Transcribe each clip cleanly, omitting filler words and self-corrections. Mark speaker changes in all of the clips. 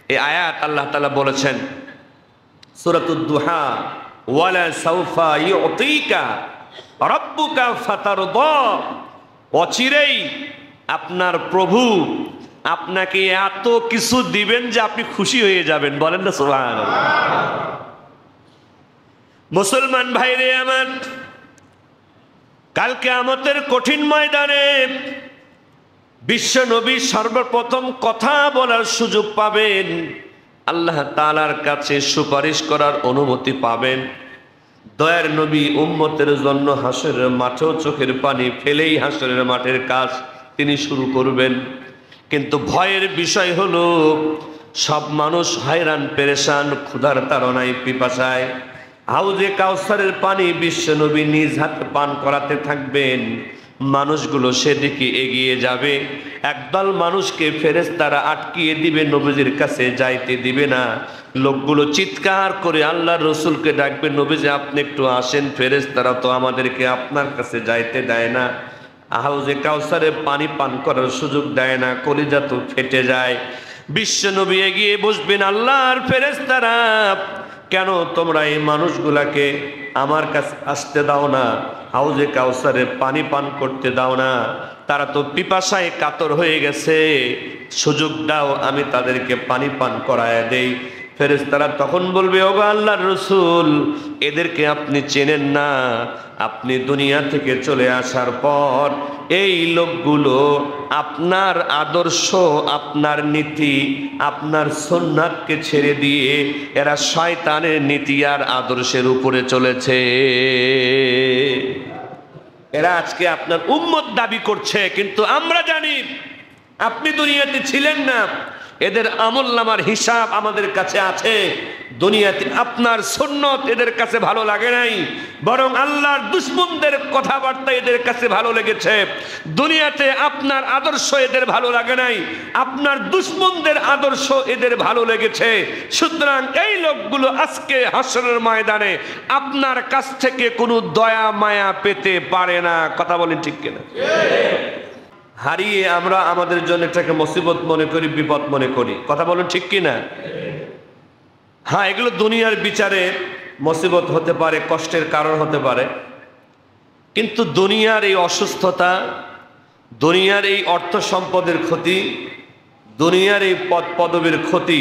Speaker 1: এই আয়াত আল্লাহ তাআলা বলেছেন সূরাতুদ দুহা, ওয়ালা সাউফা ইউতিকা রাব্বুকা ফাতারদা, অচিরেই আপনার প্রভু আপনাকে এত কিছু দিবেন যে আপনি খুশি হয়ে যাবেন। বলেন না সুবহানাল্লাহ। মুসলমান ভাইরে আমার, কাল কিয়ামতের কঠিন ময়দানে বিশ্ব নবী সর্বপ্রথম কথা বলার সুযোগ পাবেন, আল্লাহ তাআলার কাছে সুপারিশ করার অনুমতি পাবেন। দয়ার নবী উম্মতের জন্য হাসরের মাঠেও চোখের পানি ফেলেই হাসরের মাঠের কাজ তিনি শুরু করবেন। কিন্তু ভয়ের বিষয় হলো সব মানুষ হয়রান পেরেশান, ক্ষুধার তাড়নায় পিপাসায় হাউজে কাউসারের পানি বিশ্ব নবী নিজ হাতে পান করাতে থাকবেন। মানুষগুলো সেদিকে এগিয়ে যাবে, একদল মানুষকে ফেরেশতারা আটকিয়ে দিবে, নবীজির কাছে যাইতে দিবে না। লোকগুলো চিৎকার করে আল্লাহর রসুলকে ডাকবে, নবীজি আপনি একটু আসেন, ফেরেশতারা তো আমাদেরকে আপনার কাছে যাইতে দেয় না, হাউজে কাউসারে পানি পান করার সুযোগ দেয় না। কলিজা তো ফেটে যায়। বিশ্ব নবী এগিয়ে বসবেন, আল্লাহর ফেরেশতারা কেন তোমরা এই মানুষগুলাকে আমার কাছে আসতে দাও না, হাউজে কাউসারে পানি পান করতে দাও না? তারা তো পিপাসায় কাতর হয়ে গেছে, সুযোগ দাও আমি তাদেরকে পানি পান করায় দেই। ফেরেশতারা তখন বলবে, ওগো আল্লাহর রসুল, এদেরকে আপনি চেনেন না, আপনি দুনিয়া থেকে চলে আসার পর এই লোকগুলো আপনার আদর্শ, আপনার নীতি, আপনার সুন্নাতকে ছেড়ে দিয়ে এরা শয়তানের নীতি আর আদর্শের উপরে চলেছে। এরা আজকে আপনার উম্মত দাবি করছে, কিন্তু আমরা জানি আপনি দুনিয়াতে ছিলেন না, এদের আমলনামার হিসাব আমাদের কাছে আছে। দুনিয়াতে আপনার সুন্নত এদের কাছে ভালো লাগে নাই, বরং আল্লাহর দুশমনদের কথাবার্তা এদের কাছে ভালো লেগেছে। দুনিয়াতে আপনার আদর্শ এদের ভালো লাগে নাই, আপনার দুশমনদের আদর্শ এদের ভালো লেগেছে। সুতরাং এই লোকগুলো আজকে হাসরের ময়দানে আপনার কাছ থেকে কোনো দয়া মায়া পেতে পারে না। কথা বলেন ঠিক কিনা? হারিয়ে আমরা আমাদের জন্য এটাকে মুসিবত মনে করি, বিপদ মনে করি। কথা বলুন ঠিক কিনা? হ্যাঁ, এগুলো দুনিয়ার বিচারে মুসিবত হতে পারে, কষ্টের কারণ হতে পারে, কিন্তু দুনিয়ার এই অসুস্থতা, দুনিয়ার এই অর্থ সম্পদের ক্ষতি, দুনিয়ার এই পদ পদবীর ক্ষতি,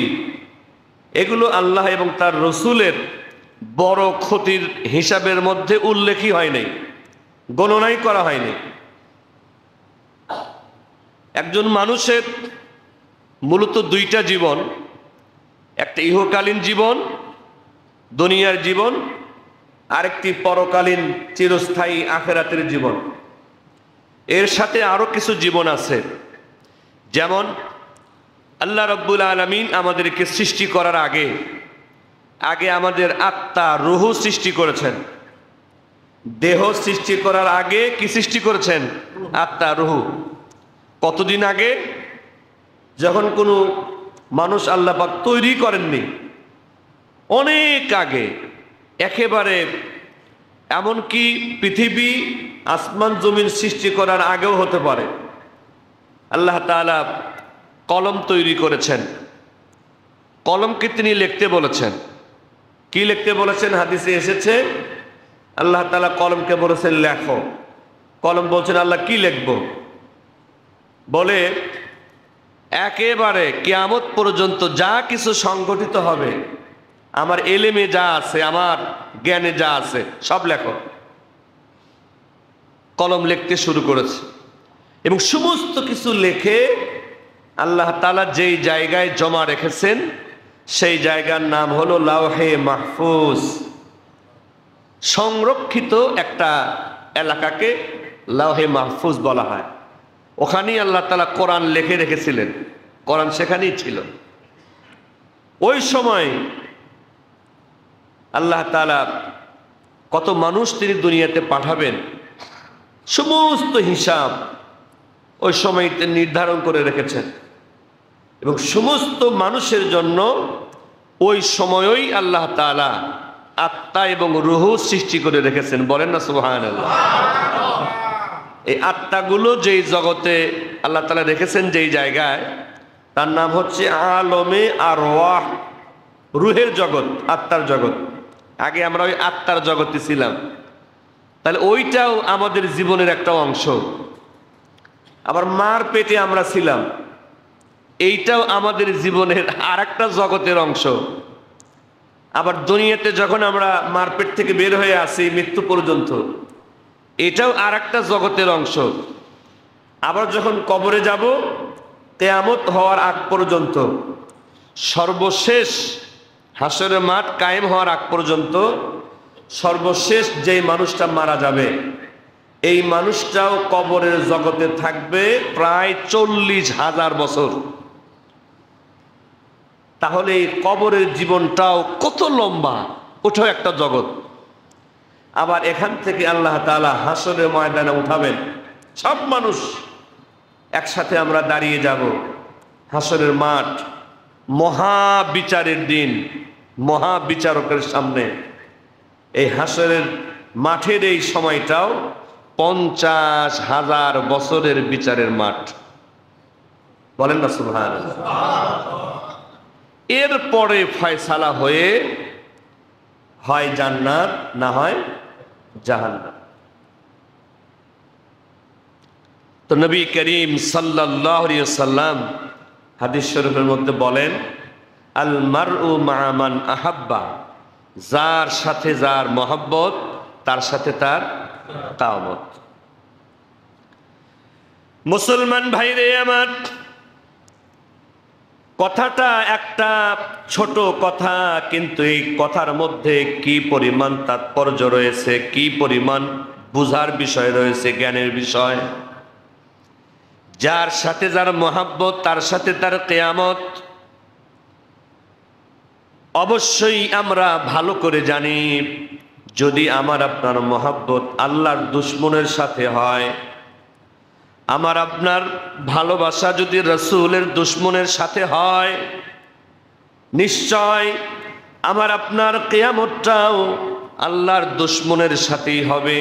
Speaker 1: এগুলো আল্লাহ এবং তার রসুলের বড় ক্ষতির হিসাবের মধ্যে উল্লেখই হয়নি, গণনাই করা হয়নি। একজন মানুষের মূলত দুইটা জীবন, একটা ইহকালীন জীবন, দুনিয়ার জীবন, আরেকটি পরকালীন চিরস্থায়ী আখিরাতের জীবন। এর সাথে আরো কিছু জীবন আছে। যেমন আল্লাহ রাব্বুল আলামিন আমাদেরকে সৃষ্টি করার আগে আমাদের আত্মা, রূহ সৃষ্টি করেছেন। দেহ সৃষ্টি করার আগে কি সৃষ্টি করেছেন? আত্মা, রূহ। কতদিন আগে? যখন কোনো মানুষ আল্লাহ পাক তৈরি করেননি, অনেক আগে, একেবারে এমনকি পৃথিবী আসমান জমিন সৃষ্টি করার আগেও হতে পারে। আল্লাহ তাআলা কলম তৈরি করেছেন, কলমকে তিনি লিখতে বলেছেন। কি লিখতে বলেছেন? হাদিসে এসেছে আল্লাহ তাআলা কলমকে বলেছেন লেখো। কলম বলছেন আল্লাহ কি লিখবো? বলে একেবারে কিয়ামত পর্যন্ত যা কিছু সংগঠিত হবে, আমার এলেমে যা আছে, আমার জ্ঞানে যা আছে, সব লেখো। কলম লিখতে শুরু করেছে এবং সমস্ত কিছু লিখে আল্লাহ তাআলা যেই জায়গায় জমা রেখেছেন সেই জায়গার নাম হলো লাওহে মাহফুজ। সংরক্ষিত একটা এলাকাকে লাওহে মাহফুজ বলা হয়। ওখানেই আল্লাহ তাআলা কোরআন লিখে রেখেছিলেন, কোরআন সেখানেই ছিল। ওই সময় আল্লাহ তাআলা কত মানুষ তিনি দুনিয়াতে পাঠাবেন, সমস্ত হিসাব ওই সময় নির্ধারণ করে রেখেছেন এবং সমস্ত মানুষের জন্য ওই সময়ই আল্লাহ তাআলা আত্মা এবং রূহ সৃষ্টি করে রেখেছেন। বলেন না সুবহানাল্লাহ। এই আত্মাগুলো যেই জগতে আল্লাহ তাআলা রেখেছেন, যেই জায়গায়, তার নাম হচ্ছে আলমে আরওয়াহ, রুহের জগৎ, আত্মার জগৎ। আগে আমরা ওই আত্মার জগতে ছিলাম, তাহলে ওইটাও আমাদের জীবনের একটা অংশ। আবার মার পেটে আমরা ছিলাম, এইটাও আমাদের জীবনের আর একটা জগতের অংশ। আবার দুনিয়াতে যখন আমরা মার পেট থেকে বের হয়ে আসি মৃত্যু পর্যন্ত, এটাও আর একটা জগতের অংশ। আবার যখন কবরে যাব, কিয়ামত হওয়ার আগ পর্যন্ত, সর্বশেষ হাসরের মাঠ কায়েম হওয়ার আগ পর্যন্ত সর্বশেষ যেই মানুষটা মারা যাবে, এই মানুষটাও কবরের জগতে থাকবে প্রায় 40,000 বছর। তাহলে এই কবরের জীবনটাও কত লম্বা, ওটাও একটা জগৎ। আবার এখান থেকে আল্লাহ তাআলা হাসরের ময়দানে উঠাবেন সব মানুষ, একসাথে আমরা দাঁড়িয়ে যাব হাসরের মাঠ, মহাবিচারের দিন, মহাবিচারকের সামনে। এই হাসরের মাঠের এই সময়টাও 50,000 বছরের বিচারের মাঠ। বলেন না সুবহানাল্লাহ। এরপরে ফয়সালা হয়ে হয় জান্নাত, না হয় জাহান্নাম। তো নবী করিম সাল্লাল্লাহু আলাইহি ওয়াসাল্লাম হাদিস শরীফের মধ্যে বলেন, আল মারউ মা মান আহাব্বা, যার সাথে যার মহব্বত তার সাথে তার কাওমত। মুসলমান ভাইরে আমার, কথাটা একটা ছোট কথা, কিন্তু এই কথার মধ্যে কি পরিমাণ তাৎপর্য রয়েছে, কি পরিমাণ বুঝার বিষয় রয়েছে, জ্ঞানের বিষয়। যার সাথে যার মহব্বত তার সাথে তার কিয়ামত। অবশ্যই আমরা ভালো করে জানি, যদি আমার আপনার মহব্বত আল্লাহর দুশমনের সাথে হয়, আমার আপনার ভালোবাসা যদি রাসূলের দুশমনের সাথে হয়, নিশ্চয় আমার আপনার কিয়ামতটাও আল্লাহর দুশমনের সাথেই হবে,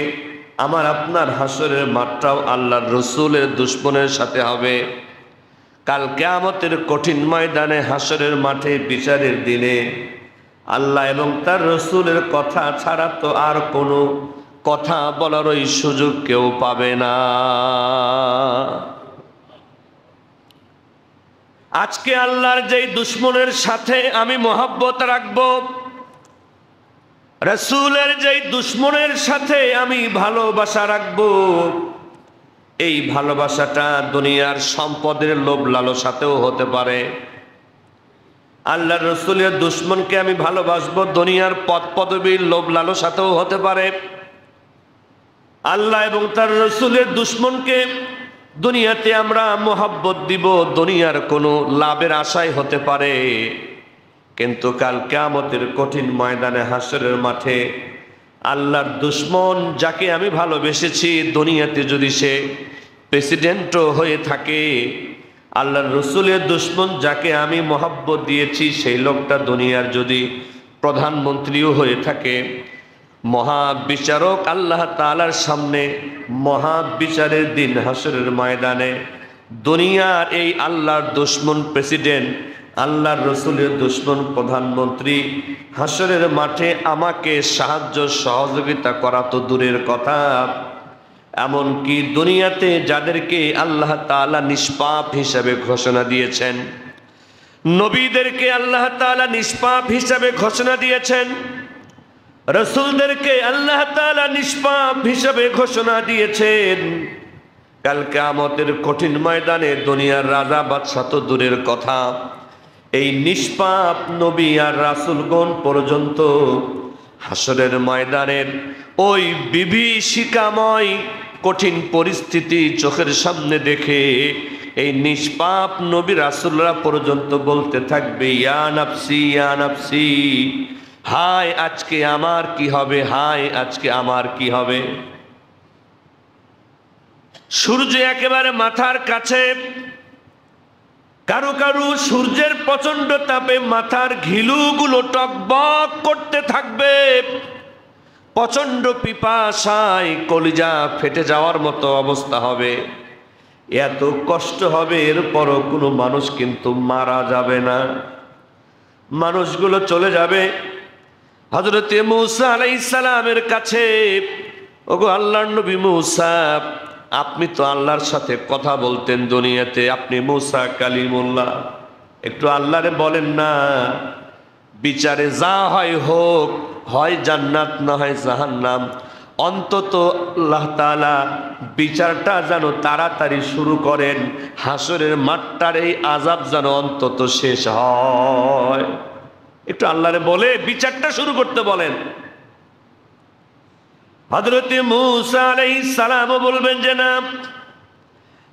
Speaker 1: আমার আপনার হাসরের মাঠটাও আল্লাহর রাসূলের দুশমনের সাথে হবে। কাল কিয়ামতের কঠিন ময়দানে, হাসরের মাঠে, বিচারের দিনে আল্লাহ এবং তার রাসূলের কথা ছাড়া তো আর কোনো কথা বলার ওই সুযোগ কেউ পাবে না। আজকে আল্লাহর যেই দুশমনের সাথে আমি মহব্বত রাখব, রাসূলের যেই দুশমনের সাথে আমি ভালোবাসা রাখব, এই ভালোবাসাটা দুনিয়ার সম্পদের লোভ লালসাতেও হতে পারে। আল্লাহর রাসূলের দুশমনকে আমি ভালোবাসবো দুনিয়ার পদ পদবীর লোভ লালসাতেও হতে পারে। আল্লাহ এবং তার রাসূলের দুশমনকে দুনিয়াতে আমরা মহব্বত দিব দুনিয়ার কোনো লাভের আশায় হতে পারে, কিন্তু কাল কিয়ামতের কঠিন ময়দানে, হাসরের মাঠে আল্লাহর দুশমন যাকে আমি ভালোবেসেছি, দুনিয়াতে যদি সে প্রেসিডেন্টও হয়ে থাকে, আল্লাহর রাসূলের দুশমন যাকে আমি মহব্বত দিয়েছি, সেই লোকটা দুনিয়ার যদি প্রধানমন্ত্রীও হয়ে থাকে, মহাবিচারক আল্লাহ তাআলার সামনে মহাবিচারের দিন হাসরের ময়দানে দুনিয়ার এই আল্লাহর দুশমন প্রেসিডেন্ট, আল্লাহর রাসূলের দুশমন প্রধানমন্ত্রী হাসরের মাঠে আমাকে সাহায্য সহযোগিতা করা তো দূরের কথা, এমনকি দুনিয়াতে যাদেরকে আল্লাহ তাআলা নিষ্পাপ হিসাবে ঘোষণা দিয়েছেন, নবীদেরকে আল্লাহ তাআলা নিষ্পাপ হিসাবে ঘোষণা দিয়েছেন, রাসূলদেরকে আল্লাহ তাআলা নিষ্পাপ হিসাবে ঘোষণা দিয়েছেন, কাল কিয়ামতের কঠিন ময়দানে দুনিয়ার রাজা বাদশা তো দূরের কথা, এই নিষ্পাপ নবী আর রাসূলগণ পর্যন্ত হাসরের ময়দানের ওই বিভীষিকাময় কঠিন পরিস্থিতি চোখের সামনে দেখে এই নিষ্পাপ নবী রাসূলরা পর্যন্ত বলতে থাকবে, ইয়া নাফসি ইয়া নাফসি, হায় আজকে আমার কি হবে, হায় আজকে আমার কি হবে। সূর্য একেবারে মাথার কাছে, কারো কারো সূর্যের প্রচন্ড তাপে মাথার ঘিলুগুলো টকবক করতে থাকবে, প্রচন্ড পিপাসায় কলিজা ফেটে যাওয়ার মতো অবস্থা হবে। এত কষ্ট হবে, এরপরও কোনো মানুষ কিন্তু মারা যাবে না, মানুষগুলো চলে যাবে হযরতে মূসা আলাইহিস সালামের কাছে। ওগো আল্লাহর নবী মূসা, আপনি তো আল্লাহর সাথে কথা বলতেন দুনিয়াতে, আপনি মূসা কালিমুল্লাহ, একটু আল্লাহরে বলেন না, বিচারে যা হয় হোক, হয় জান্নাত না হয় জাহান্নাম, অন্তত আল্লাহ তাআলা বিচারটা যেন তাড়াতাড়ি শুরু করেন, হাসরের মাঠটার এই আযাব যেন অন্তত শেষ হয়। একটু আল্লাহরে বলে বিচারটা শুরু করতে বলেন। হযরতে মূসা আলাইহিস সালাম বলবেন যে না,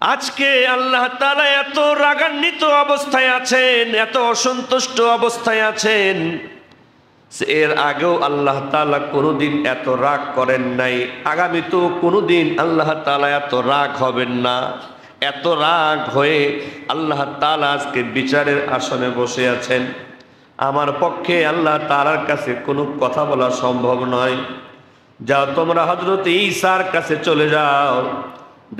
Speaker 1: আজকে আল্লাহ তাআলা এত রাগান্বিত অবস্থায় আছেন, এত অসন্তুষ্ট অবস্থায় আছেন, এর আগেও আল্লাহ তাআলা কোনোদিন এত রাগ করেন নাই, আগামীতেও কোনোদিন আল্লাহ তাআলা এত রাগ হবেন না। এত রাগ হয়ে আল্লাহ তাআলা আজকে বিচারের আসনে বসে আছেন। আমার পক্ষে আল্লাহ তাআলার কাছে কোনো কথা বলা সম্ভব নয়। যাও তোমরা হযরত ঈসার কাছে চলে যাও,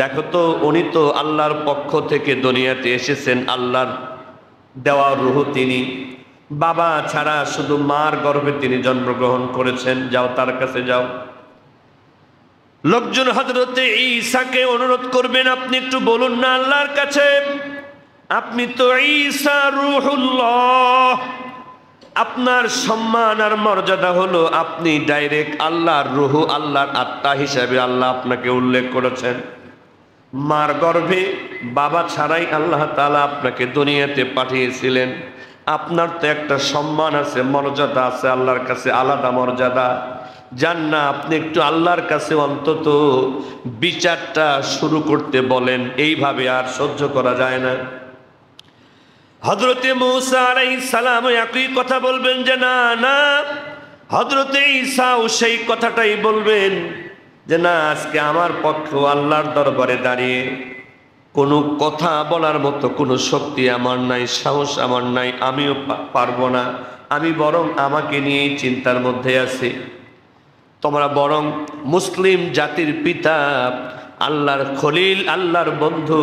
Speaker 1: দেখো তো উনি তো আল্লাহর পক্ষ থেকে দুনিয়াতে এসেছেন, আল্লাহর দেওয়া রূহ তিনি, বাবা ছাড়া শুধু মার গর্ভে তিনি জন্মগ্রহণ করেছেন, যাও তার কাছে যাও। লোকজন হযরতে ঈসাকে অনুরোধ করবেন, আপনি একটু বলুন না আল্লাহর কাছে, আপনি তো ঈসা রূহুল্লাহ, আপনার সম্মান আর মর্যাদা হলো আপনি ডাইরেক্ট আল্লাহর রূহ, আল্লাহর আত্মা হিসাবে আল্লাহ আপনাকে উল্লেখ করেছেন। মার গর্ভে বাবা ছাড়াই আল্লাহ তাআলা আপনাকে দুনিয়াতে পাঠিয়েছিলেন। আপনার তো একটা সম্মান আছে, মর্যাদা আছে আল্লাহর কাছে, আলাদা মর্যাদা। যান না, আপনি একটু আল্লাহর কাছে অন্তত বিচারটা শুরু করতে বলেন, এইভাবে আর সহ্য করা যায় না। হযরতে মূসা আলাইহিস সালাম একই কথা বলবেন যে না না, হযরতে ঈসাও সেই কথাটাই বলবেন যে না, আজকে আমার পক্ষে আল্লাহর দরবারে দাঁড়িয়ে কোনো কথা বলার মতো কোনো শক্তি আমার নাই, সাহস আমার নাই, আমিও পারবো না, আমি বরং আমাকে নিয়ে চিন্তার মধ্যে আছি। তোমরা বরং মুসলিম জাতির পিতা আল্লাহর খলিল, আল্লাহর বন্ধু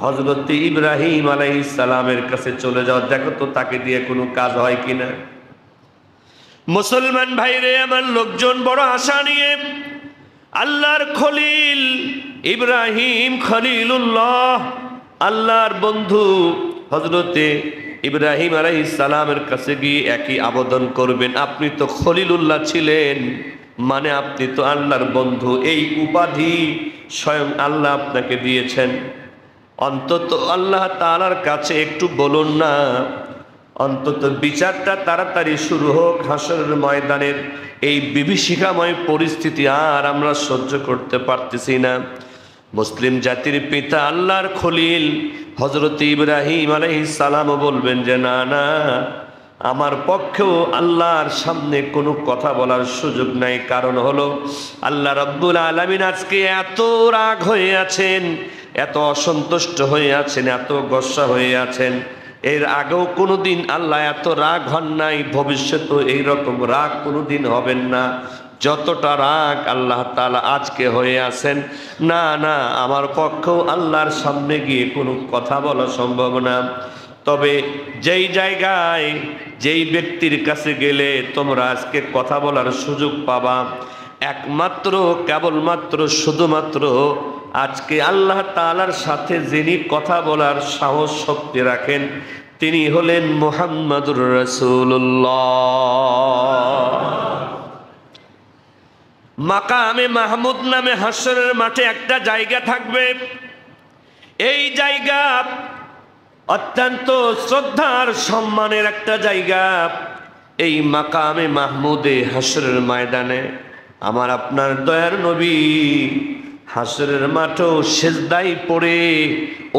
Speaker 1: হযরত ইব্রাহিম আলাইহিস সালামের কাছে চলে যাও, দেখো তো তাকে দিয়ে কোনো কাজ হয় কিনা। মুসলমান ভাইরে আমার, লোকজন বড় আশা নিয়ে আল্লাহর খলিল ইব্রাহিম খলিলুল্লাহ, আল্লাহর বন্ধু হযরতে ইব্রাহিম আলাইহিস সালামের কাছে গিয়ে একই আবেদন করবেন, আপনি তো খলিলুল্লাহ ছিলেন, মানে আপনি তো আল্লাহর বন্ধু, এই উপাধি স্বয়ং আল্লাহ আপনাকে দিয়েছেন। অন্তত আল্লাহ তাআলার কাছে একটু বলুন না, অন্তত বিচারটা তাড়াতাড়ি শুরু হোক। হাসরের ময়দানের এই বিভীষিকাময় পরিস্থিতি আর আমরা সহ্য করতে পারতেছি না। মুসলিম জাতির পিতা আল্লাহর খলিল হযরত ইব্রাহিম আলাইহিস সালাম বলবেন যে না না, আমার পক্ষেও আল্লাহর সামনে কোনো কথা বলার সুযোগ নাই। কারণ হলো আল্লাহ রাব্বুল আলামিন আজকে এত রাগ হয়ে আছেন, এত অসন্তুষ্ট হয়ে আছেন, এত গোসা হয়ে আছেন, এর আগেও কোনোদিন আল্লাহ এত রাগ হন নাই, ভবিষ্যতেও এইরকম রাগ কোনোদিন হবেন না। যতটা রাগ আল্লাহ তাআলা আজকে হয়ে আছেন, না না, আমার পক্ষেও আল্লাহর সামনে গিয়ে কোনো কথা বলা সম্ভব না। তবে যেই জায়গায় যেই ব্যক্তির কাছে গেলে তোমরা আজকে কথা বলার সুযোগ পাবা, একমাত্র কেবলমাত্র শুধুমাত্র আজকে আল্লাহ তাআলার সাথে যিনি কথা বলার সাহস শক্তি রাখেন, তিনি হলেন মুহাম্মাদুর রাসূলুল্লাহ। মাকামে মাহমুদ নামে হাসরের মাঠে একটা জায়গা থাকবে, এই জায়গা অত্যন্ত শ্রদ্ধার সম্মানের একটা জায়গা। এই মাকামে মাহমুদে হাসরের ময়দানে আমার আপনার দয়ার নবী হাসরের মাঠেও সেজদায় পড়ে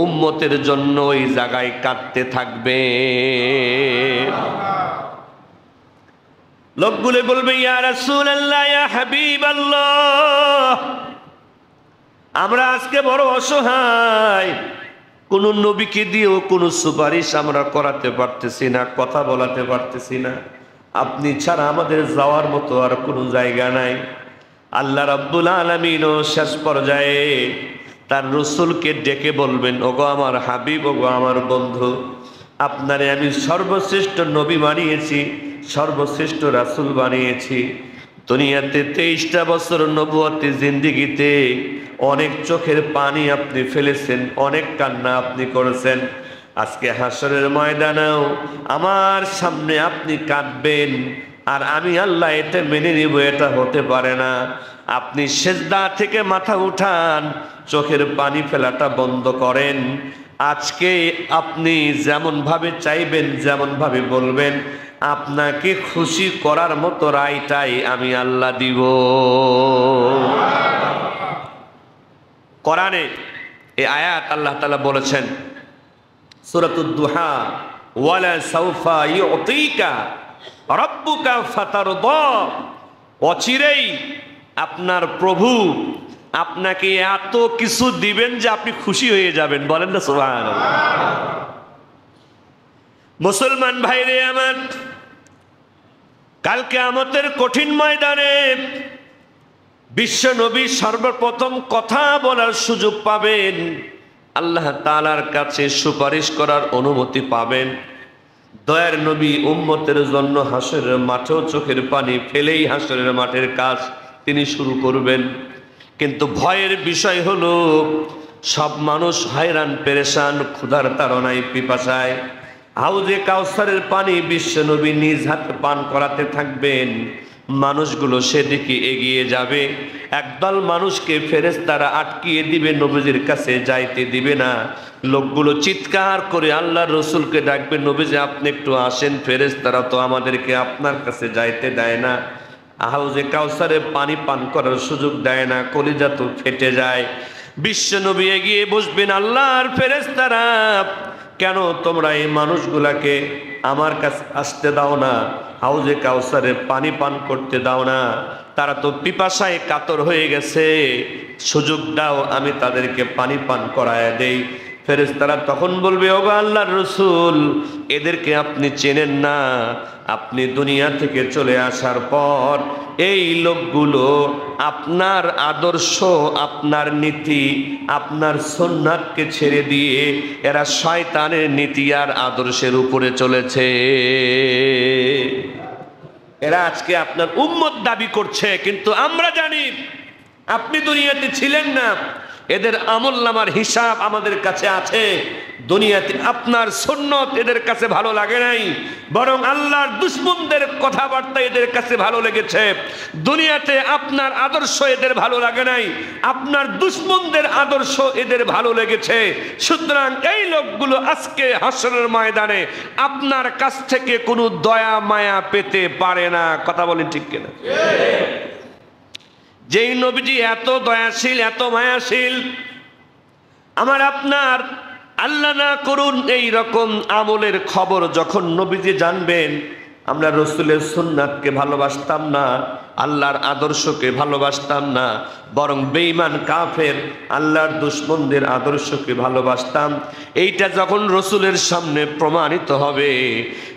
Speaker 1: উম্মতের জন্য ওই জায়গায় কাঁদতে থাকবে। লোকগুলো বলবে ইয়া রাসূলুল্লাহ, ইয়া হাবিবাল্লাহ, আমরা আজকে বড় অসহায়, কোন নবীকে দিয়েও কোনো সুপারিশ আমরা করাতে পারতেছি না, কথা বলাতে পারতেছি না, আপনি ছাড়া আমাদের যাওয়ার মতো আর কোনো জায়গা নাই। আল্লাহ রাব্বুল আলামিনও শেষ পর্যায়ে তার রসুলকে ডেকে বলবেন, ওগো আমার হাবিব, ওগো আমার বন্ধু, আপনারে আমি সর্বশ্রেষ্ঠ নবী বানিয়েছি, সর্বশ্রেষ্ঠ রাসূল বানিয়েছি। দুনিয়াতে 23টা বছর নবুয়তের জিন্দেগিতে অনেক চোখের পানি আপনি ফেলেছেন, অনেক কান্না আপনি করেছেন। আজকে হাসরের ময়দানেও আমার সামনে আপনি কাঁদবেন, আর আমি আল্লাহ এটা মেনে নিব, এটা হতে পারে না। আপনি সেজদা থেকে মাথা উঠান, চোখের পানি ফেলাটা বন্ধ করেন। আজকে আপনি যেমন ভাবে চাইবেন, যেমন ভাবে বলবেন, আপনাকে খুশি করার মতো রায়টাই আমি আল্লাহ দিব। কোরআনে এই আয়াত আল্লাহ তাআলা বলেছেন সূরাতুদ দুহা, ওয়ালা সাউফা ইউতিকা রাব্বুকা ফাতারদা, অচিরেই আপনার প্রভু আপনাকে এত কিছু দিবেন যে আপনি খুশি হয়ে যাবেন। বলেন না সুবহানাল্লাহ। মুসলমান ভাইরে আমার, কাল কিয়ামতের কঠিন ময়দানে বিশ্ব নবী সর্বপ্রথম কথা বলার সুযোগ পাবেন, আল্লাহ তাআলার কাছে সুপারিশ করার অনুমতি পাবেন। দয়ার নবী উম্মতের জন্য হাসরের মাঠেও চোখের পানি ফেলেই হাসরের মাঠের কাজ তিনি শুরু করবেন। কিন্তু ভয়ের বিষয় হলো সব মানুষ হয়রান পেরেশান, ক্ষুধার তাড়নায়, পিপাসায়। হাউজে কাউসারের পানি বিশ্ব নবী নিজ হাতে পান করাতে থাকবেন। মানুষগুলো সেদিকে এগিয়ে যাবে। একদল মানুষকে ফেরেশতারা আটকিয়ে দিবে, নবীজির কাছে যাইতে দিবে না। লোকগুলো চিৎকার করে আল্লাহর রসুলকে ডাকবে, নবীজি আপনি একটু আসেন, ফেরেশতারা তো আমাদেরকে আপনার কাছে যাইতে দেয় না, হাউজে কাউসারে পানি পান করার সুযোগ দেয় না। কলিজা তো ফেটে যায়। বিশ্ব নবী এগিয়ে বসবেন, আল্লাহর ফেরেশতারা কেন তোমরা এই মানুষগুলাকে আমার কাছে আসতে দাও না, হাউজে কাউসারে পানি পান করতে দাও না? তারা তো পিপাসায় কাতর হয়ে গেছে, সুযোগ দাও, আমি তাদেরকে পানি পান করায় দেই। ফেরেশতারা তখন বলবে, ওগো আল্লাহর রসুল, এদেরকে আপনি চেনেন না। আপনি দুনিয়া থেকে চলে আসার পর এই লোকগুলো আপনার আদর্শ, আপনার নীতি, আপনার সুন্নাতকে ছেড়ে দিয়ে এরা শয়তানের নীতি আর আদর্শের উপরে চলেছে। এরা আজকে আপনার উম্মত দাবি করছে, কিন্তু আমরা জানি আপনি দুনিয়াতে ছিলেন না। এদের আমলনামার হিসাব আমাদের কাছে আছে। দুনিয়াতে আপনার সুন্নত এদের কাছে ভালো লাগে নাই, বরং আল্লাহর দুশমনদের কথাবার্তা এদের কাছে ভালো লেগেছে। দুনিয়াতে আপনার আদর্শ এদের ভালো লাগে নাই, আপনার দুশমনদের আদর্শ এদের ভালো লেগেছে। সুতরাং এই লোকগুলো আজকে হাসরের ময়দানে আপনার কাছ থেকে কোনো দয়া মায়া পেতে পারে না। কথা বলেন ঠিক কিনা? যেই নবীজি এত দয়াশীল, এত মায়াশীল, আমার আপনার আল্লাহ না করুন এই রকম আমলের খবর যখন নবীজি জানবেন, আমরা রসুলের সুন্নাতকে ভালোবাসতাম না, আল্লাহর আদর্শকে ভালোবাসতাম না, বরং বেঈমান কাফের আল্লাহর দুশমনদের আদর্শকে ভালোবাসতাম। এইটা যখন রসুলের সামনে প্রমাণিত হবে,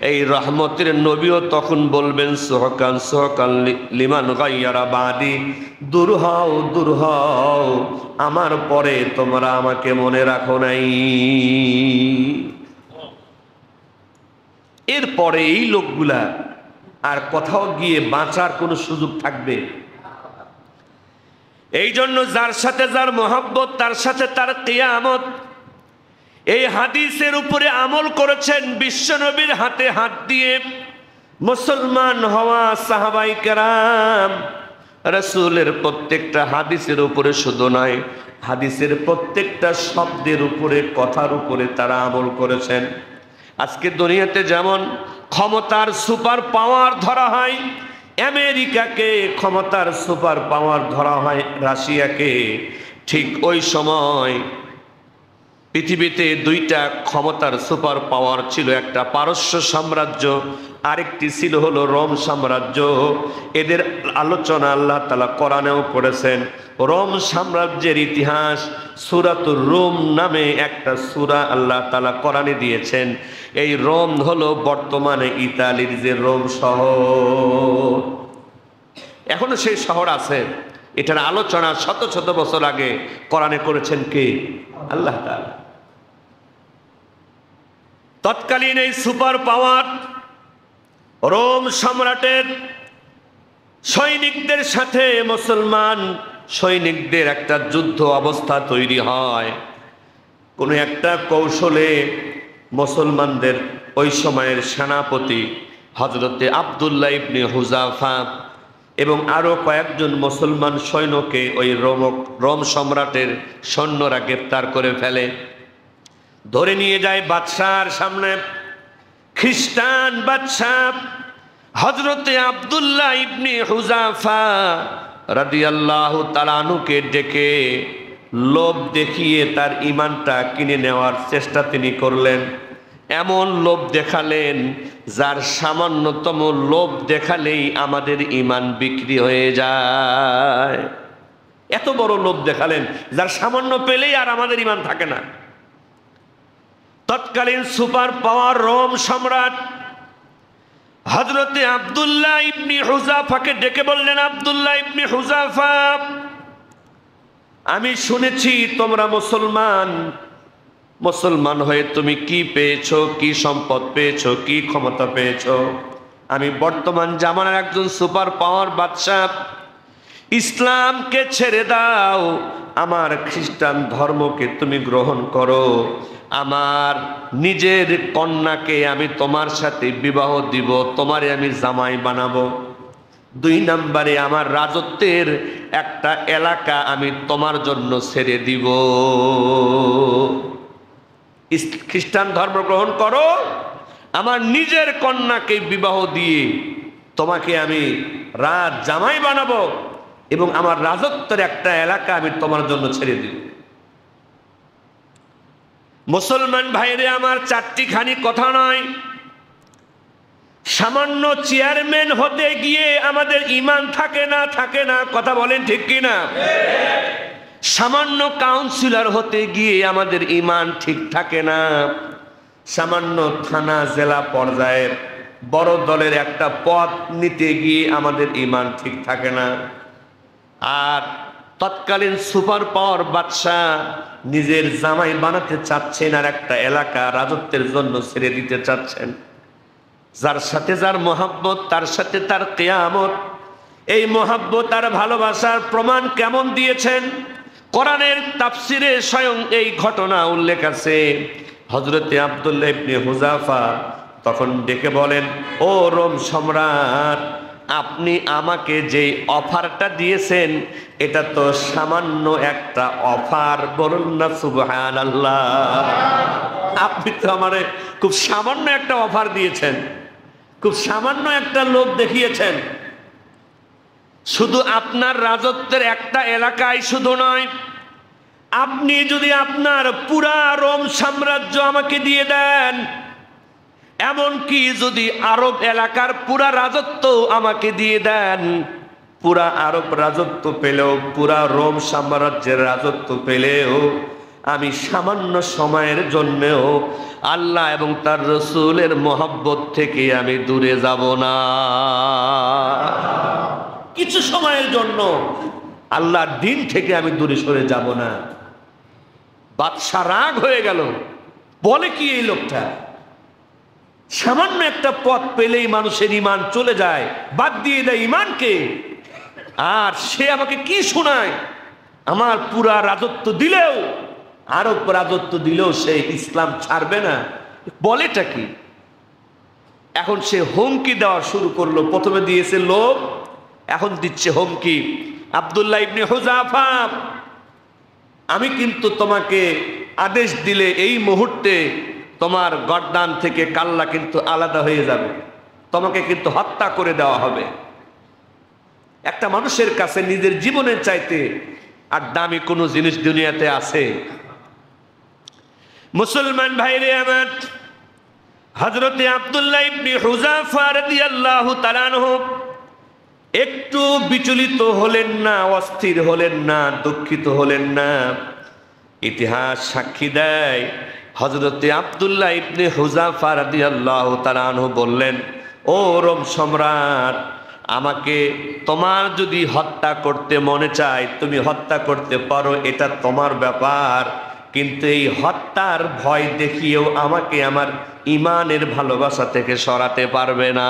Speaker 1: এই রহমতের নবীও তখন বলবেন, সোহকান সোহকান লিমান গাইয়ারা বাদি, দূর হও, দূর হও, আমার পরে তোমরা আমাকে মনে রাখো নাই। এরপরে এই লোকগুলা আর কোথাও গিয়ে বাঁচার কোনো সুযোগ থাকবে? এই জন্য যার সাথে যার মহব্বত, তার সাথে তার কিয়ামত। এই হাদিসের উপরে আমল করেছেন বিশ্বনবীর হাতে হাত দিয়ে মুসলমান হওয়া সাহাবায়ে কেরাম। রাসূলের প্রত্যেকটা হাদিসের উপরে শুধু নয়, হাদিসের প্রত্যেকটা শব্দের উপরে, কথার উপরে তারা আমল করেছেন। আজকে দুনিয়াতে যেমন ক্ষমতার সুপার পাওয়ার ধরা হয় আমেরিকাকে, ক্ষমতার সুপার পাওয়ার ধরা হয় রাশিয়াকে, ঠিক ওই সময় পৃথিবীতে দুইটা ক্ষমতার সুপার পাওয়ার ছিল। একটা পারস্য সাম্রাজ্য, আরেকটি ছিল হলো রোম সাম্রাজ্য। এদের আলোচনা আল্লাহ তাআলা কোরআনেও করেছেন। রোম সাম্রাজ্যের ইতিহাস সূরাতুর রুম নামে একটা সূরা আল্লাহ তাআলা কোরআনে দিয়েছেন। এই রোম হলো বর্তমানে ইতালির যে রোম শহর, এখনো সেই শহর আছে। এটার আলোচনা শত শত বছর আগে কোরআনে করেছেন কে? আল্লাহ তাআলা। তৎকালীন এই সুপার পাওয়ার রোম সম্রাটের সৈনিকদের সাথে মুসলমান সৈনিকদের একটা যুদ্ধ অবস্থা তৈরি হয়। কোনো একটা কৌশলে মুসলমানদের ওই সময়ের সেনাপতি হযরতে আব্দুল্লাহ ইবনে হুযাফা এবং আরো কয়েকজন মুসলমান সৈন্যকে ওই রোম সম্রাটের সৈন্যরা গ্রেফতার করে ফেলে, ধরে নিয়ে যায় বাদশার সামনে। খ্রিস্টান বাদশাহ হযরতে আব্দুল্লাহ ইবনে হুযাফা রাদিয়াল্লাহু তাআলা আনহুকে ডেকে লোভ দেখিয়ে তার ঈমানটা কিনে নেওয়ার চেষ্টা তিনি করলেন। এমন লোভ দেখালেন যার সামান্যতম লোভ দেখালেই আমাদের ঈমান বিক্রি হয়ে যায়। এত বড় লোভ দেখালেন যার সামান্য পেলেই আর আমাদের ঈমান থাকে না। তৎকালীন সুপার পাওয়ার রোম সম্রাট হযরতে আব্দুল্লাহ ইবনে হুযাফাকে ডেকে বললেন, আব্দুল্লাহ ইবনে হুযাফা, আমি শুনেছি তোমরা মুসলমান হয়ে তুমি কি পেয়েছো, কি সম্পদ পেয়েছো, কি ক্ষমতা পেয়েছো। আমি বর্তমান জামানার একজন সুপার পাওয়ার বাদশাহ, ইসলামকে ছেড়ে দাও, আমার খ্রিস্টান ধর্মকে তুমি গ্রহণ করো, আমার নিজের কন্যাকে আমি তোমার সাথে বিবাহ দিব, তোমারে আমি জামাই বানাবো। 2 নম্বরে আমার রাজত্বের একটা এলাকা আমি তোমার জন্য ছেড়ে দিব। খ্রিস্টান ধর্ম গ্রহণ করো, আমার নিজের কন্যাকে বিবাহ দিয়ে তোমাকে আমি জামাই বানাবো এবং আমার রাজত্বের একটা এলাকা আমি তোমার জন্য ছেড়ে দিব। মুসলমান ভাইরে আমার, 4টি খানি কথা নয়, সামান্য চেয়ারম্যান হতে গিয়ে আমাদের ঈমান থাকে না, কথা বলেন ঠিক কিনা? সামান্য কাউন্সিলর হতে গিয়ে আমাদের ঈমান ঠিক থাকে না। সামান্য থানা জেলা পর্যায়ের বড় দলের একটা পদ নিতে গিয়ে আমাদের ঈমান ঠিক থাকে না। আর তৎকালীন সুপার পাওয়ার বাদশাহ নিজের জামাই বানাতে চাচ্ছেন আর একটা এলাকা রাজত্বের জন্য ছেড়ে দিতে চাচ্ছেন। যার সাথে যার মহাব্বত তার সাথে তার কিয়ামত। এই মহাব্বত আর ভালোবাসার প্রমাণ কেমন দিয়েছেন? কোরআনের তাফসিরে স্বয়ং এই ঘটনা উল্লেখ আছে। হযরতে আব্দুল্লাহ ইবনে হুযাফা তখন ডেকে বলেন, ও রোম সম্রাট, আপনি আমাকে যেই অফারটা দিয়েছেন এটা তো সামান্য একটা অফার, বলুন না সুবহানাল্লাহ। আপনি তো আমারে খুব সামান্য একটা অফার দিয়েছেন, খুব সামান্য একটা লোভ দেখিয়েছেন। শুধু আপনার রাজত্বের একটা এলাকায় শুধু নয়, আপনি যদি আপনার পুরা রোম সাম্রাজ্য আমাকে দিয়ে দেন, এমনকি যদি আরব এলাকার পুরা রাজত্ব আমাকে দিয়ে দেন, পুরা আরব রাজত্ব পেলেও, পুরা রোম সাম্রাজ্যের রাজত্ব পেলেও আমি সামান্য সময়ের জন্যেও আল্লাহ এবং তার রসুলের মহব্বত থেকে আমি দূরে যাব না। কিছু সময়ের জন্য আল্লাহর দিন থেকে আমি দূরে সরে যাব না। বাদশা রাগ হয়ে গেল, বলে কি এই লোকটা, সামান্য একটা পথ পেলেই মানুষের ঈমান চলে যায়, বাদ দিয়ে দেয় ঈমানকে, আর সে আমাকে কি শোনায়, আমার পুরা রাজত্ব দিলেও, আরব রাজত্ব দিলেও সে ইসলাম ছাড়বে না, বলেটা কি? এখন সে হুমকি দেওয়া শুরু করলো। প্রথমে দিয়েছে লোভ, এখন দিচ্ছে হুমকি। আব্দুল্লাহ ইবনে হুযাফা, আমি কিন্তু তোমাকে আদেশ দিলে এই মুহূর্তে তোমার গর্দান থেকে কাল্লা কিন্তু আলাদা হয়ে যাবে, তোমাকে কিন্তু হত্যা করে দেওয়া হবে। একটা মানুষের কাছে নিজের জীবনের চাইতে আর দামি কোনো জিনিস দুনিয়াতে আছে? মুসলমান ভাইরে আমার, হযরতে আব্দুল্লাহ ইবনে হুযাফা রাদিয়াল্লাহু তাআলা আনহু একটু বিচলিত হলেন না, অস্থির হলেন না, দুঃখিত হলেন না। ইতিহাস সাক্ষী দেয়, হযরতে আব্দুল্লাহ ইবনে হুযাফা রাদিয়াল্লাহু তাআলা আনহু বললেন, ও রোম সম্রাট, আমাকে তোমার যদি হত্যা করতে মনে চায় তুমি হত্যা করতে পারো, এটা তোমার ব্যাপার, কিন্তু এই হত্যার ভয় দেখিয়েও আমাকে আমার ঈমানের ভালোবাসা থেকে সরাতে পারবে না।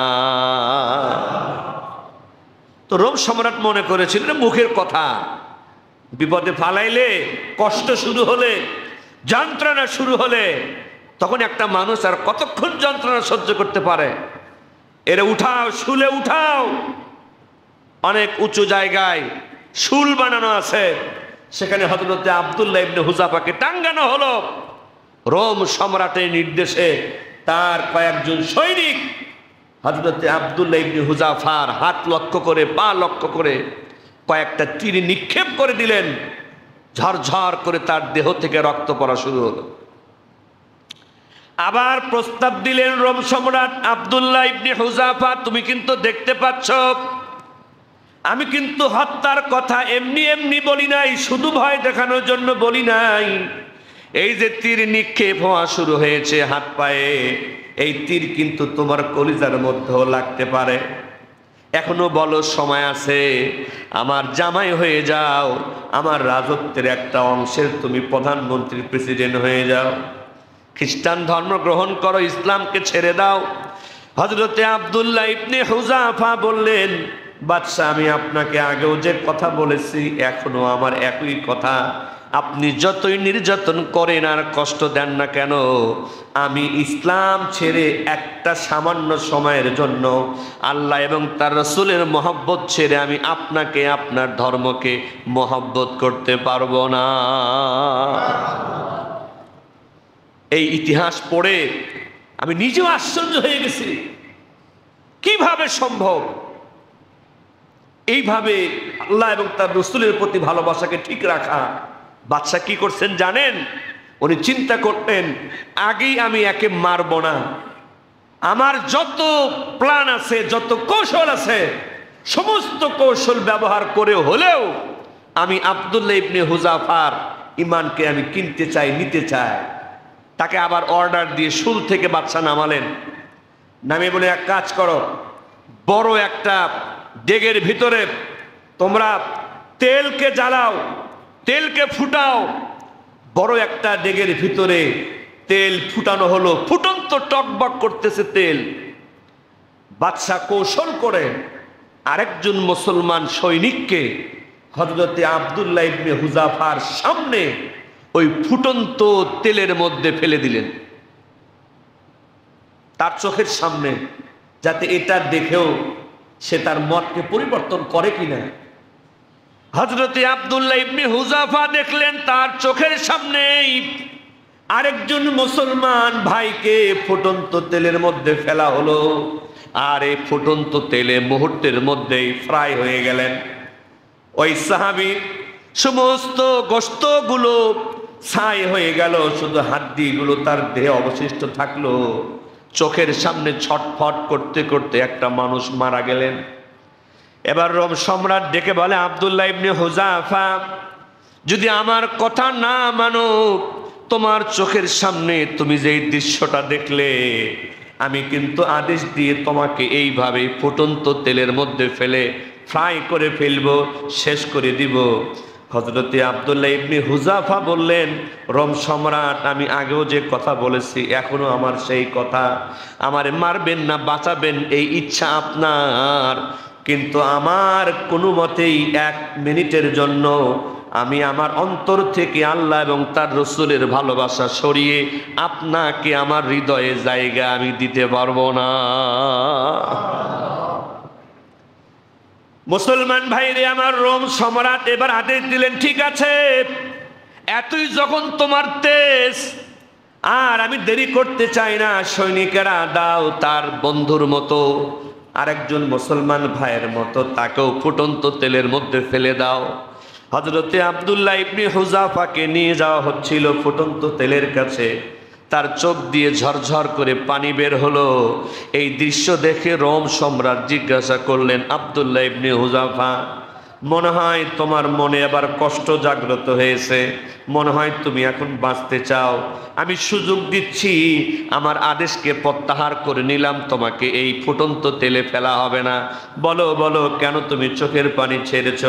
Speaker 1: তো রোম সম্রাট মনে করেছিল মুখের কথা, বিপদে ফালাইলে, কষ্ট শুরু হলে, যন্ত্রণা শুরু হলে, তখন একটা মানুষ আর কতক্ষণ যন্ত্রণা সহ্য করতে পারে? এরে উঠাও, শুলে উঠাও। অনেক উঁচু জায়গায় শুল বানানো আছে, সেখানে হযরতে আব্দুল্লাহ ইবনে হুযাফাকে টাঙ্গানো হলো। রোম সম্রাটের নির্দেশে তার কয়েকজন সৈনিক হযরতে আব্দুল্লাহ ইবনে হুযাফার হাত লক্ষ্য করে, পা লক্ষ্য করে কয়েকটা তীর নিক্ষেপ করে দিলেন। ঝরঝর করে তার দেহ থেকে রক্ত পড়া শুরু হলো। আবার প্রস্তাব দিলেন রোম সম্রাট, আব্দুল্লাহ ইবনে হুযাফা, তুমি কিন্তু দেখতে পাচ্ছ আমি কিন্তু হত্যার কথা এমনি এমনি বলি নাই, শুধু ভয় দেখানোর জন্য বলি নাই। এই যে তীর নিক্ষেপ হওয়া শুরু হয়েছে হাত পায়ে, এই তীর কিন্তু তোমার কলিজার মধ্যেও লাগতে পারে। এখনো বলো সময় আছে, আমার জামাই হয়ে যাও, আমার রাজত্বের একটা অংশের তুমি প্রধানমন্ত্রী, প্রেসিডেন্ট হয়ে যাও, খ্রিস্টান ধর্ম গ্রহণ করো, ইসলামকে ছেড়ে দাও। হযরতে আব্দুল্লাহ ইবনে হুযাফা বললেন, বাদশা, আমি আপনাকে আগেও যে কথা বলেছি এখনো আমার একই কথা, আপনি যতই নির্যাতন করেন আর কষ্ট দেন না কেন, আমি ইসলাম ছেড়ে একটা সামান্য সময়ের জন্য আল্লাহ এবং তার রাসূলের মহব্বত ছেড়ে আমি আপনাকে, আপনার ধর্মকে মহব্বত করতে পারবো না। এই ইতিহাস পড়ে আমি নিজেও আশ্চর্য হয়ে গেছি, কিভাবে সম্ভব এইভাবে আল্লাহ এবং তার রাসূলের প্রতি ভালোবাসাকে ঠিক রাখা। বাদশা কি করছেন জানেন? উনি চিন্তা করতেন, আগেই আমি একে মারব না, আমার যত প্ল্যান আছে, যত কৌশল আছে, সমস্ত কৌশল ব্যবহার করে হলেও আমি আব্দুল্লাহ ইবনে হুযাফার ঈমানকে আমি কিনতে চাই, নিতে চাই। তাকে আবার অর্ডার দিয়ে শুল থেকে বাদশা নামালেন। নামে বলে, এক কাজ করো, বড় একটা ডেগের ভিতরে তোমরা তেলকে জ্বালাও, তেলকে ফুটাও। বড় একটা ডেগের ভিতরে তেল ফুটানো হলো, ফুটন্ত টকবক করতেছে তেল। বাদশা কৌশল করে আরেকজন মুসলমান সৈনিককে হযরতে আব্দুল্লাহ ইবনে হুযাফার সামনে ওই ফুটন্ত তেলের মধ্যে ফেলে দিলেন, তার চোখের সামনে, যাতে এটা দেখেও সে তার মতকে পরিবর্তন করে কিনা। হযরতে আব্দুল্লাহ ইবনে হুযাফা দেখলেন তার চোখের সামনেই আরেকজন মুসলমান ভাইকে ফুটন্ত তেলের মধ্যে ফেলা হলো, আর এই ফুটন্ত তেলে মুহূর্তের মধ্যেই ফ্রাই হয়ে গেলেন। ওই সাহাবী সমস্ত গোশতগুলো ছাই হয়ে গেল, শুধু হাড্ডিগুলো তার দেহে অবশিষ্ট থাকলো। চোখের সামনে ছটফট করতে করতে একটা মানুষ মারা গেলেন। এবার রোম সম্রাট ডেকে বলে, আব্দুল্লাহ ইবনে হুযাফা, যদি আমার কথা না মানো, তোমার চোখের সামনে তুমি যেই দৃশ্যটা দেখলে, আমি কিন্তু আদেশ দিয়ে তোমাকে এইভাবে ফুটন্ত তেলের মধ্যে ফেলে ফ্রাই করে ফেলবো, শেষ করে দিব। হযরতে আব্দুল্লাহ ইবনে হুযাফা বললেন, রোম সম্রাট, আমি আগেও যে কথা বলেছি এখনো আমার সেই কথা, আমারে মারবেন না, বাঁচাবেন এই ইচ্ছা আপনার, কিন্তু আমার কোনো মতেই এক মিনিটের জন্য আমি আমার অন্তর থেকে আল্লাহ এবং তার রাসূলের ভালোবাসা সরিয়ে আপনাকে আমার হৃদয়ে জায়গা আমি দিতে পারবো না। মুসলমান ভাইরে আমার, রোম সম্রাট এবার আদেশ দিলেন, ঠিক আছে, এতই যখন তোমার তেজ, আর আমি দেরি করতে চাই না, সৈনিকেরা দাও তার বন্ধুর মতো আরেকজন মুসলমান ভাইয়ের মতো তাকেও ফুটন্ত তেলের মধ্যে ফেলে দাও। হযরতে আব্দুল্লাহ ইবনে হুযাফাকে নিয়ে যাওয়া হচ্ছিল ফুটন্ত তেলের কাছে, তার চোখ দিয়ে ঝরঝর করে পানি বের হলো। এই দৃশ্য দেখে রোম সম্রাট জিজ্ঞাসা করলেন, আব্দুল্লাহ ইবনে হুযাফা, মনে হয় তোমার মনে আবার কষ্ট জাগ্রত হয়েছে, মনে হয় তুমি এখন বাঁচতে চাও। আমি সুযোগ দিচ্ছি, আমার আদেশকে প্রত্যাহার করে নিলাম, তোমাকে এই ফুটন্ত তেলে ফেলা হবে না। বলো বলো, কেন তুমি চোখের পানি ছেড়েছ?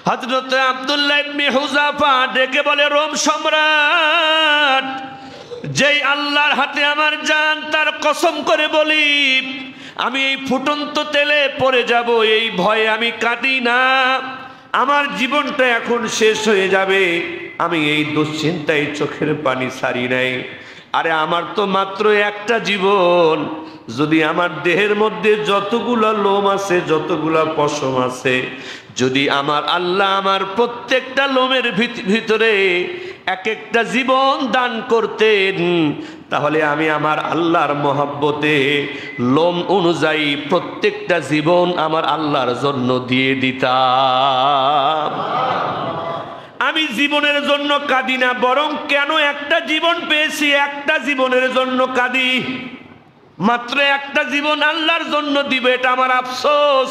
Speaker 1: হযরত আব্দুল্লাহ ইবনে হুযাফা ডেকে বলে, রোম সম্রাট, যেই আল্লাহর হাতে আমার জান, তার কসম করে বলি, আমি এই ফুটন্ত তেলে পড়ে যাব এই ভয়ে আমি কাঁদি না। আমার জীবনটা এখন শেষ হয়ে যাবে, আমি এই দুশ্চিন্তায় চোখের পানি ছাড়ি নাই। আরে আমার তো মাত্র একটা জীবন, যদি আমার দেহের মধ্যে যতগুলা লোম আছে, যতগুলা পশম আছে, যদি আমার আল্লাহ আমার প্রত্যেকটা লোমের ভিতরে এক একটা জীবন দান করতেন, তাহলে আমি আমার আল্লাহর মহব্বতে লোম অনুযায়ী প্রত্যেকটা জীবন আমার আল্লাহর জন্য দিয়ে দিতাম। আমি জীবনের জন্য কাঁদি না, বরং কেন একটা জীবন পেয়েছি, একটা জীবনের জন্য কাঁদি। মাত্র একটা জীবন আল্লাহর জন্য দিবে, এটা আমার আফসোস।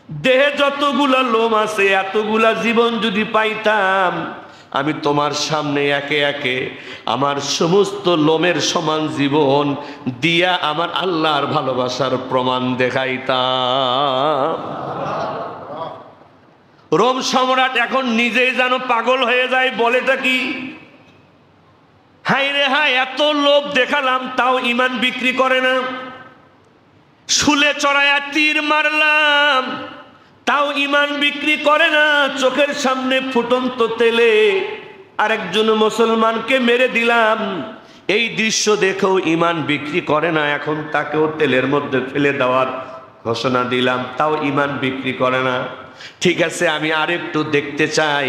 Speaker 1: দেহে যতগুলা লোম আছে, এতগুলা জীবন যদি পাইতাম, আমি তোমার সামনে একে একে আমার সমস্ত লোমের সমান জীবন দিয়া আমার আল্লাহর ভালোবাসার প্রমাণ দেখাইতাম। রোম সম্রাট এখন নিজেই যেন পাগল হয়ে যায়, বলেটা কি, হাই রে হাই, এত লোভ দেখালাম তাও ঈমান বিক্রি করে না। শুলে চড়ায়া তীর মারলাম তাও ঈমান বিক্রি করে না। চোখের সামনে ফুটন্ত তেলে আরেকজন মুসলমানকে মেরে দিলাম, এই দৃশ্য দেখেও ঈমান বিক্রি করে না। এখন তাকেও তেলের মধ্যে ফেলে দেওয়ার ঘোষণা দিলাম, তাও ঈমান বিক্রি করে না। ঠিক আছে, আমি আরেকটু দেখতে চাই,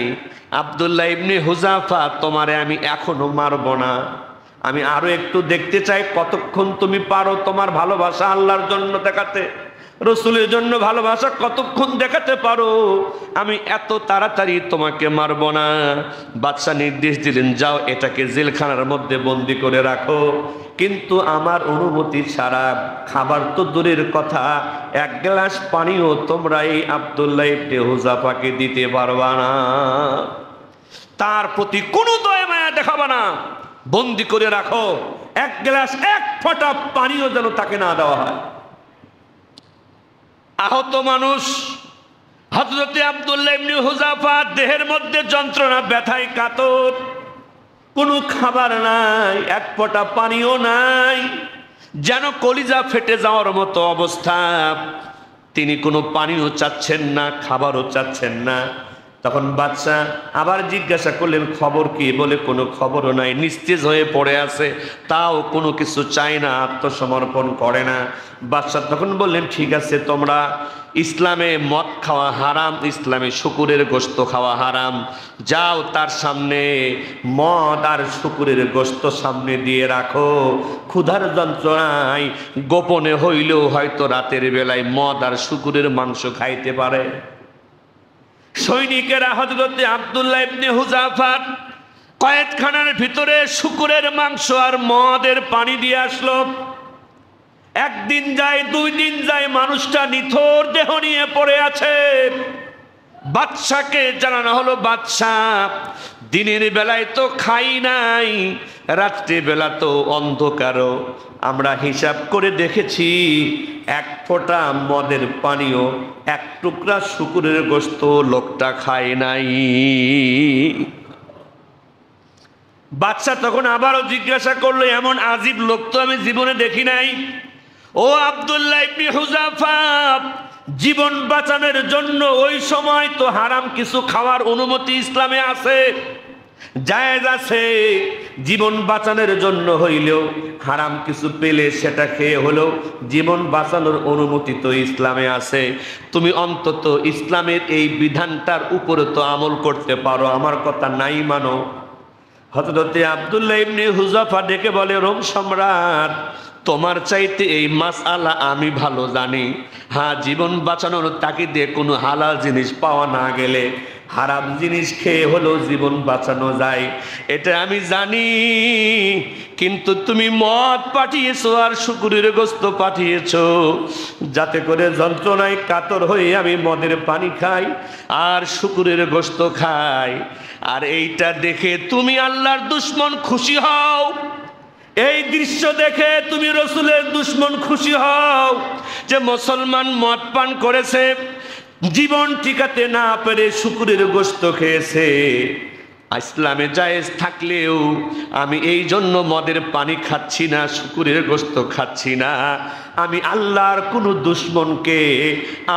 Speaker 1: আব্দুল্লাহ ইবনে হুযাফা, তোমারে আমি এখনো মারব না, আমি আরো একটু দেখতে চাই কতক্ষণ তুমি পারো তোমার ভালোবাসা আল্লাহর জন্য দেখাতে, রসুলের জন্য ভালোবাসা কতক্ষণ দেখাতে পারো, আমি এত তাড়াতাড়ি তোমাকে মারব না। বাদশা নির্দেশ দিলেন, যাও এটাকে জেলখানার মধ্যে বন্দি করে রাখো, কিন্তু আমার অনুমতি ছাড়া খাবার তো দূরের কথা, এক গ্লাস পানিও তোমরা এই আব্দুল্লাহ ইবনে হুযাফাকে দিতে পারবা না। তার প্রতি কোনো দয়া মায়া দেখাবা না, বন্দি করে রাখো, এক গ্লাস এক ফোঁটা পানিও যেন তাকে না দেওয়া হয়। আহত মানুষ হযরতে আব্দুল্লাহ ইবনে হুযাফা, দেহের মধ্যে যন্ত্রণা, ব্যথায় কাতর, কোনো খাবার নাই, এক ফোঁটা পানিও নাই, যেন কলিজা ফেটে যাওয়ার মতো অবস্থা। তিনি কোনো পানিও চাচ্ছেন না, খাবারও চাচ্ছেন না। তখন বাদশা আবার জিজ্ঞাসা করলেন, খবর কি? বলে, কোনো খবরও নাই, নিস্তেজ হয়ে পড়ে আছে, তাও কোনো কিছু চায় না, আত্মসমর্পণ করে না। বাদশা তখন বললেন, ঠিক আছে, তোমরা ইসলামে মদ খাওয়া হারাম, ইসলামে শুকুরের গোশত খাওয়া হারাম, যাও তার সামনে মদ আর শুকুরের গোশত সামনে দিয়ে রাখো, ক্ষুধার যন্ত্রণায় গোপনে হইলেও হয়তো রাতের বেলায় মদ আর শুকুরের মাংস খাইতে পারে। সৈনিকেরা হযরতে আব্দুল্লাহ ইবনে হুযাফার কয়েদখানার ভিতরে শুকুরের মাংস আর মদের পানি দিয়ে আসলো। একদিন যায়, দুই দিন যায়, মানুষটা নিথর দেহ নিয়ে পড়ে আছে। বাদশাকে জানানো হলো, বাদশাহ, দিনের বেলায় তো খাই নাই, রাত্রি বেলা তো অন্ধকারও, আমরা হিসাব করে দেখেছি এক ফোঁটা মদের পানিও, এক টুকরা শুকুরের গোশত লোকটা খায় নাই। বাদশা তখন আবারও জিজ্ঞাসা করলো, এমন আজীব লোক তো আমি জীবনে দেখি নাই। ও আব্দুল্লাহ ইবনে হুযাফা, জীবন বাঁচানোর জন্য ওই সময় তো হারাম কিছু খাওয়ার অনুমতি ইসলামে আছে, জায়েজ আছে, জীবন বাঁচানোর জন্য হইলেও হারাম কিছু পেলে সেটা খেয়ে হলেও জীবন বাঁচানোর অনুমতি তো ইসলামে আছে। তুমি অন্তত ইসলামের এই বিধানটার উপরে তো আমল করতে পারো, আমার কথা নাই মানো। হযরতে আব্দুল্লাহ ইবনে হুযাফা ডেকে বলে, রোম সম্রাট, তোমার চাইতে এই মাসআলা আমি ভালো জানি। হ্যাঁ, জীবন বাঁচানোর তাগিদে কোনো হালাল জিনিস পাওয়া না গেলে হারাম জিনিস খেয়ে হলেও জীবন বাঁচানো যায়, এটা আমি জানি। কিন্তু তুমি মদ পাঠিয়েছো আর শুকুরের গোশত পাঠিয়েছো, যাতে করে যন্ত্রণায় কাতর হয়ে আমি মদের পানি খাই আর শুকুরের গোশত খাই। আর এইটা দেখে তুমি আল্লাহর দুশমন খুশি হও, এই দৃশ্য দেখে তুমি রসুলের দুশমন খুশি হও যে মুসলমান মদ পান করেছে, জীবন টিকাতে না পেরে শুকুরের গোশত খেয়েছে। ইসলামে জায়েজ থাকলেও আমি এই জন্য মদের পানি খাচ্ছি না, শুকুরের গোশত খাচ্ছি না। আমি আল্লাহর কোনো দুশমনকে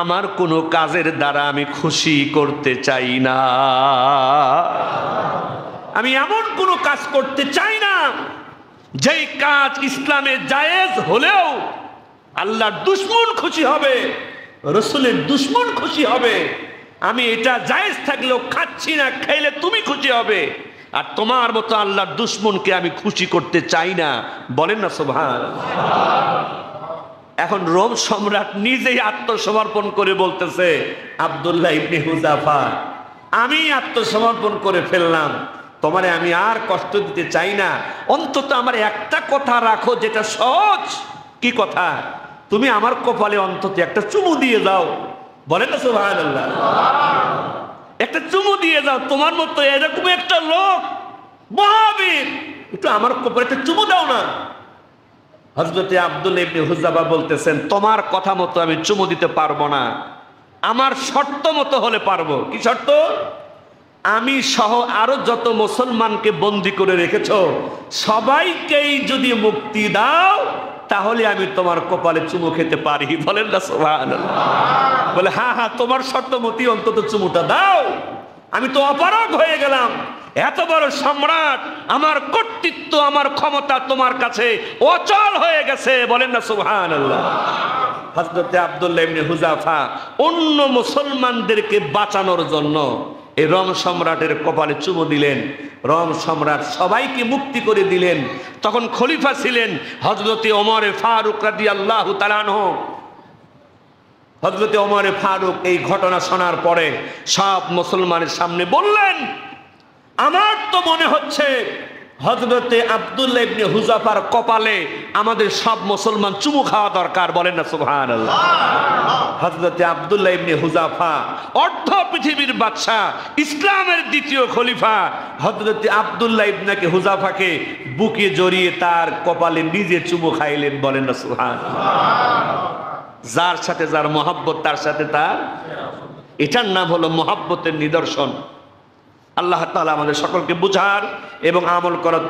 Speaker 1: আমার কোনো কাজের দ্বারা আমি খুশি করতে চাই না। আমি এমন কোনো কাজ করতে চাই না যেই কাজ ইসলামে জায়েজ হলেও আল্লাহর দুশমন খুশি হবে, রসুলের দুশমন খুশি হবে। আমি এটা জায়েজ থাকলেও খাচ্ছি না, খাইলে তুমি খুশি হবে। আর তোমার মতো আল্লাহর দুশমনকে আমি খুশি করতে চাই না। বলেন না সুবহানাল্লাহ। এখন রোম সম্রাট নিজেই আত্মসমর্পণ করে বলতেছে, আব্দুল্লাহ ইবনে হুযাফা, আমি আত্মসমর্পণ করে ফেললাম, তোমারে আমি আর কষ্ট দিতে চাই না। অন্তত আমার একটা কথা রাখো যেটা সহজ। কি কথা? তুমি আমার কপালে অন্তত একটা চুমু দিয়ে দাও। বলেন না সুবহানাল্লাহ। একটা চুমু দিয়ে দাও, তোমার মতো এরকম একটা লোক মহাবীর, একটু আমার কপালে একটা চুমু দাও না। হযরতে আব্দুল্লাহ ইবনে হুযাফা বলতেছেন, তোমার কথা মতো আমি চুমু দিতে পারবো না, আমার শর্ত মতো হলে পারবো। কি শর্ত? আমি সহ আরো যত মুসলমানকে বন্দী করে রেখেছ সবাইকেই যদি মুক্তি দাও তাহলে আমি তোমার কপালে চুমু খেতে পারি। বলেন না সুবহানাল্লাহ। বলে হ্যাঁ হ্যাঁ, তোমার শর্ত মতো অন্তত চুমুটা দাও। আমি তো অপারগ হয়ে গেলাম, এত বড় সম্রাট, আমার কর্তৃত্ব আমার ক্ষমতা তোমার কাছে অচল হয়ে গেছে। বলেন না সুবহানাল্লাহ। হযরতে আব্দুল্লাহ ইবনে হুযাফা অন্য মুসলমানদেরকে বাঁচানোর জন্য এই রোম সম্রাটের কপালে চুমু দিলেন। রোম সম্রাট সবাইকে মুক্তি করে দিলেন। তখন খলিফা ছিলেন হযরতে ওমর ফারুক রাদিয়াল্লাহু তাআলা আনহু। হযরতে ওমর ফারুক এই ঘটনা শোনার পরে সব মুসলমানের সামনে বললেন, আমার তো মনে হচ্ছে হযরতে আব্দুল্লাহ ইবনে হুযাফার কপালে আমাদের সব মুসলমান চুমু খাওয়া দরকার। বলেন না সুবহানাল্লাহ। হযরতে আব্দুল্লাহ ইবনে হুযাফা অর্ধ পৃথিবীর বাদশা, ইসলামের দ্বিতীয় খলিফা, হযরতে আব্দুল্লাহ ইবনে হুযাফাকে বুকে জড়িয়ে তার কপালে নিজে চুমু খাইলেন। বলেন না সুবহানাল্লাহ। যার সাথে যার মহব্বত তার সাথে তার, এটার নাম হলো মহব্বতের নিদর্শন। আল্লাহ তাআলা আমাদের সকলকে বুঝার এবং আমল করার